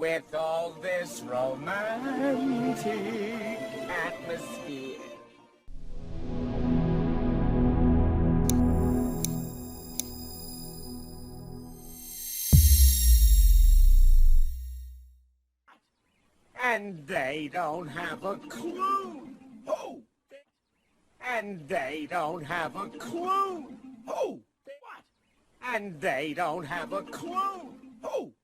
with all this romantic atmosphere. And they don't have a clue. Oh! And they don't have a clue. Oh! What? And they don't have a clue. Oh!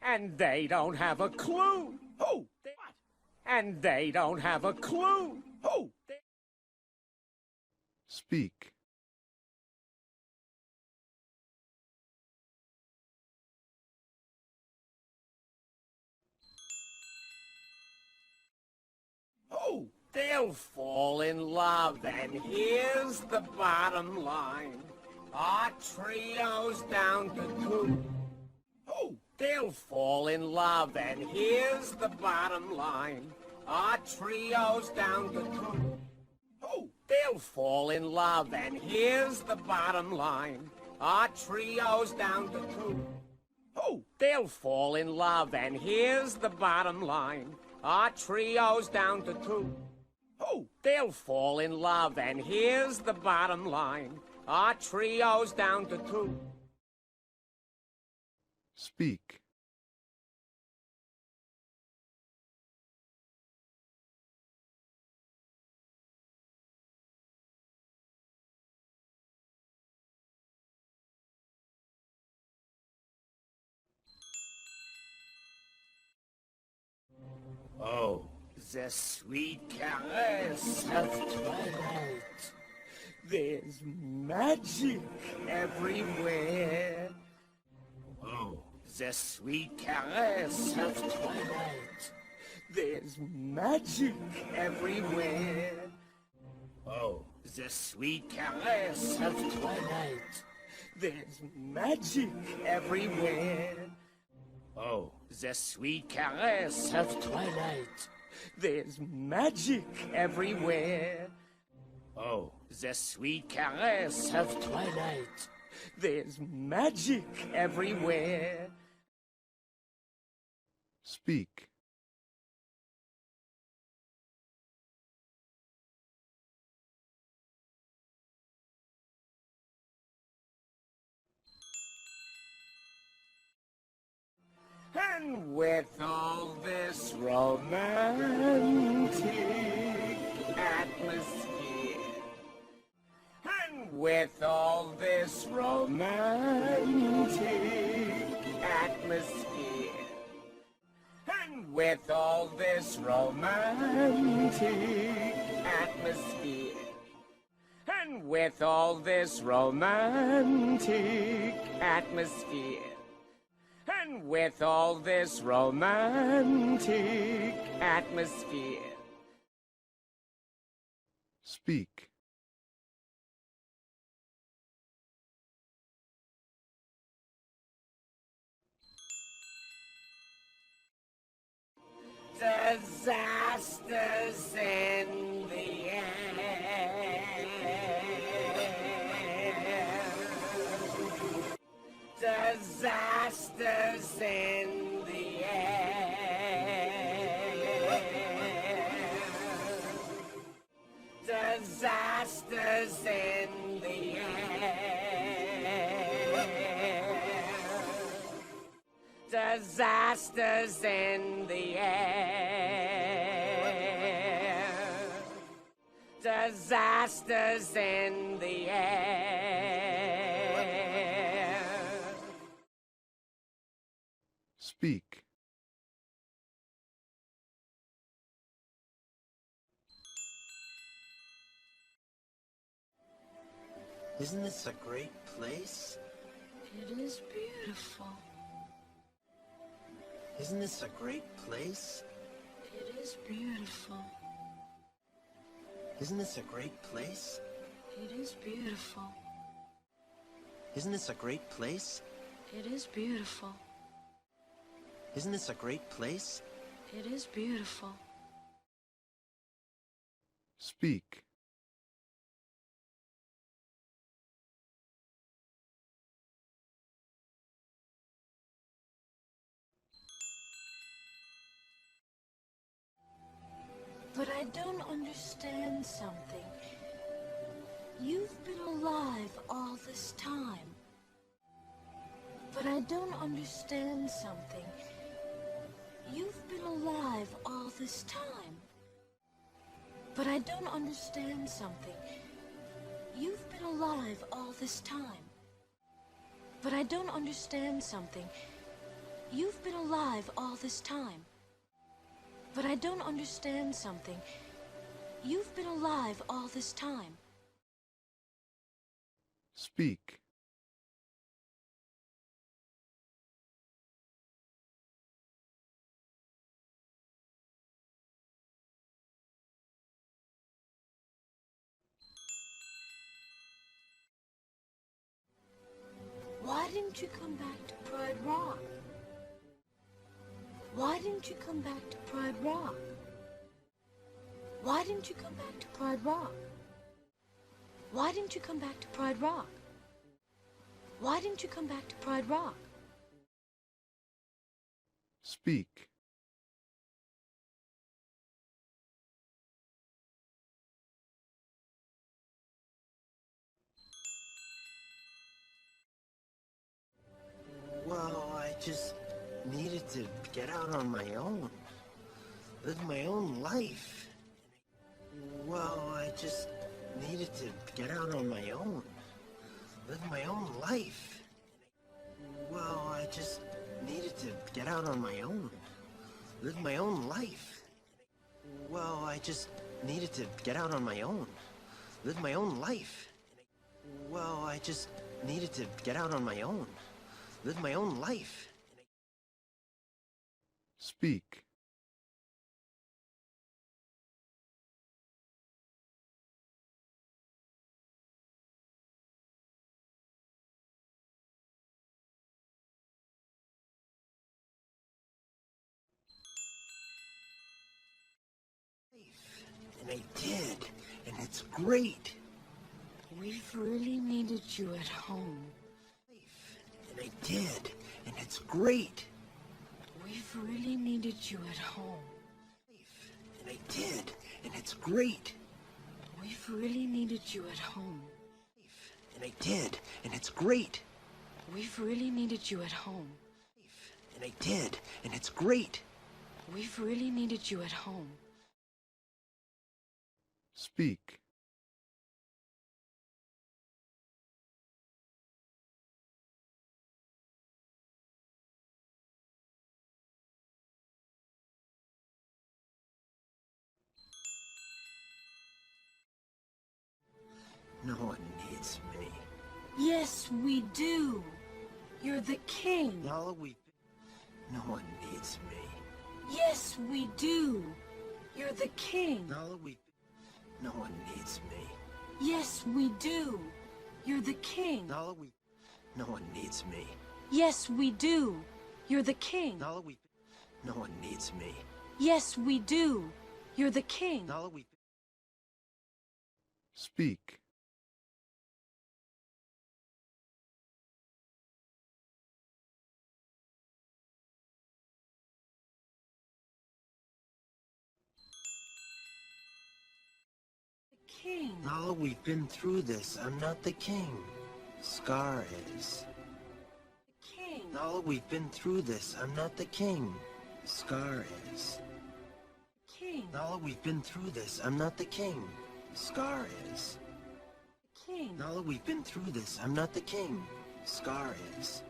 And they don't have a clue. Oh! What? And they don't have a clue. Oh! Speak. Oh, they'll fall in love, and here's the bottom line. Our trio's down to 2. Oh, they'll fall in love, and here's the bottom line. Our trio's down to 2. Oh, they'll fall in love, and here's the bottom line. Our trio's down to 2. Oh, they'll fall in love, and here's the bottom line. Our trio's down to 2. Oh, they'll fall in love, and here's the bottom line. Our trio's down to 2. Speak. Oh, the sweet caress of twilight. There's magic everywhere. Oh, the sweet caress of twilight. There's magic everywhere. Oh, the sweet caress of twilight. There's magic everywhere. Oh, the sweet caress of twilight. There's magic everywhere. Oh, the sweet caress of twilight. There's magic everywhere. Speak. And with all this romantic atmosphere, and with all this romantic atmosphere, and with all this romantic atmosphere, and with all this romantic atmosphere, and with all this romantic atmosphere. Speak. Disasters in the air. Disasters in the air. Disasters in the air. Disasters in the air. Disasters in the air. Speak. Isn't this a great place? It is beautiful. Isn't this a great place? It is beautiful. Isn't this a great place? It is beautiful. Isn't this a great place? It is beautiful. Isn't this a great place? It is beautiful. Speak. I don't understand something. You've been alive all this time. But I don't understand something. You've been alive all this time. But I don't understand something. You've been alive all this time. But I don't understand something. You've been alive all this time. But I don't understand something. You've been alive all this time. Speak. Why didn't you come back to Pride Rock? Why didn't you come back to Pride Rock? Why didn't you come back to Pride Rock? Why didn't you come back to Pride Rock? Why didn't you come back to Pride Rock? Speak. Well, I just needed to get out on my own. Live my own life. Well, I just needed to get out on my own. Live my own life. Well, I just needed to get out on my own. Live my own life. Well, I just needed to get out on my own. Live my own life. Well, I just needed to get out on my own. Live my own life. Speak. And I did, and it's great. We've really needed you at home. And I did, and it's great. We've really needed you at home. And I did, and it's great. We've really needed you at home. And I did, and it's great. We've really needed you at home. And I did, and it's great. We've really needed you at home. Speak. No one needs me. Yes, we do. You're the king. All we... No one needs me. Yes, we do. You're the king. All we... No one needs me. Yes, we do. You're the king. All we... No one needs me. Yes, we do. You're the king. All we... No one needs me. Yes, we do. You're the king. All we... Speak. King. Now we've been through this. I'm not the king. Scar is. King. Now we've been through this. I'm not the king. Scar is. King. Now we've been through this. I'm not the king. Scar is. King. Now we've been through this. I'm not the king. Scar is.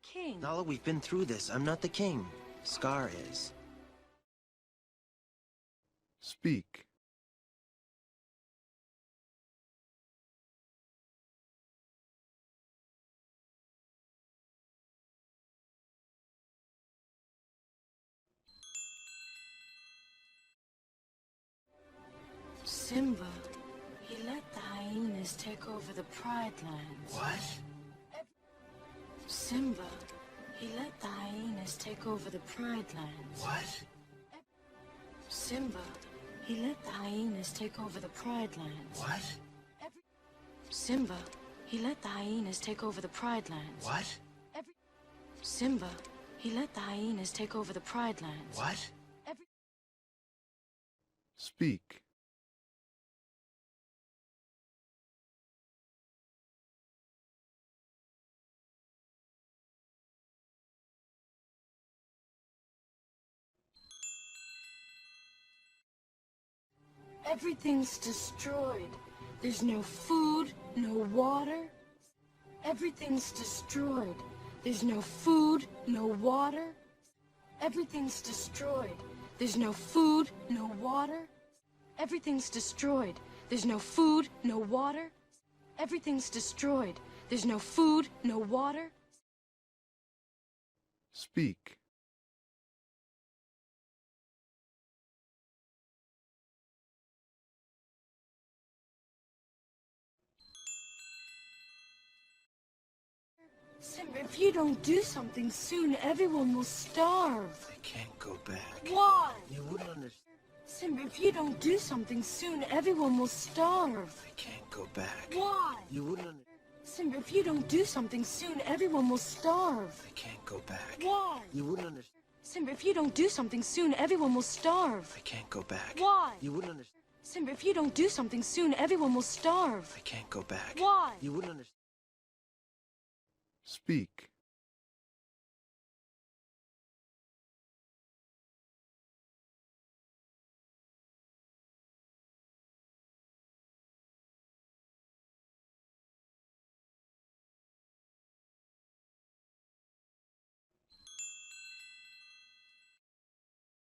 King. Now we've been through this. I'm not the king. Scar is. Speak. Simba, he let the hyenas take over the Pride Lands. What? Simba, he let the hyenas take over the Pride Lands. What? Simba, he let the hyenas take over the Pride Lands. What? Simba, he let the hyenas take over the Pride Lands. What? Simba, he let the hyenas take over the Pride Lands. What? Speak. Everything's destroyed. There's no food, no water. Everything's destroyed. There's no food, no water. Everything's destroyed. There's no food, no water. Everything's destroyed. There's no food, no water. Everything's destroyed. There's no food, no water. Speak. Simba, if you don't do something soon, everyone will starve. I can't go back. Why? You wouldn't understand. Simba, if you don't do something soon, everyone will starve. I can't go back. Why? You wouldn't understand. Simba, if you don't do something soon, everyone will starve. I can't go back. Why? You wouldn't understand. Simba, if you don't do something soon, everyone will starve. I can't go back. Why? You wouldn't understand. Simba, if you don't do something soon, everyone will starve. I can't go back. Why? You wouldn't understand. Speak.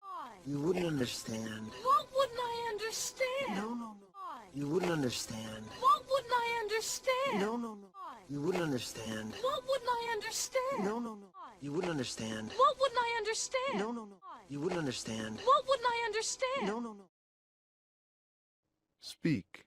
Why? You wouldn't understand. What wouldn't I understand? No, no, no. Why? You wouldn't understand. What wouldn't I understand? No, no, no. Why? You wouldn't understand. What wouldn't I understand? No, no, no. Why? You wouldn't understand. What wouldn't I understand? No, no, no. Why? You wouldn't understand. What wouldn't I understand? No, no, no. Speak.